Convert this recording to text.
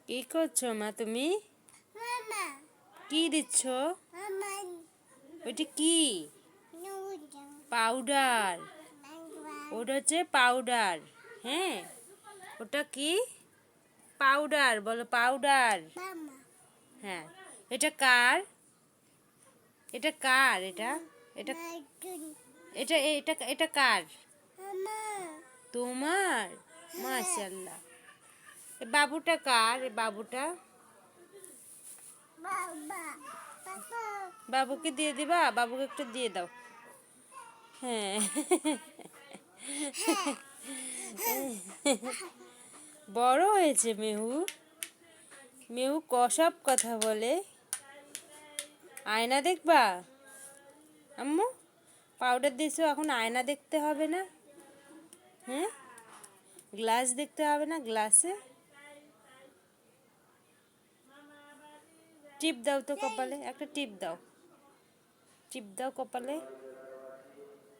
কি করছো মা তুমি? মামা কি দিচ্ছ? মামা ওইটা কি? Noodle powder. মামা ওটা হচ্ছে পাউডার। হ্যাঁ, ওটা কি? পাউডার বলো, পাউডার। মামা হ্যাঁ, এটা কার? এটা কার? এটা এটা নাইটুন এটা এটা এটা কার? মামা তোমার। মাশাআল্লাহ। এ বাবুটা কার? এ বাবুটা বাবা বাবা বাবুকে দিয়ে দিবা? বাবুকে একটু দিয়ে দাও। হ্যাঁ। বড় হয়েছে মেহু। মেহু কসব কথা বলে। আয়না দেখবা? আম্মু, পাউডার দিয়েছো, এখন আয়না দেখতে হবে না? হ্যাঁ, গ্লাস দেখতে হবে না? গ্লাসে টিপ দাও তো কপালে, একটা টিপ দাও। টিপ দাও কপালে।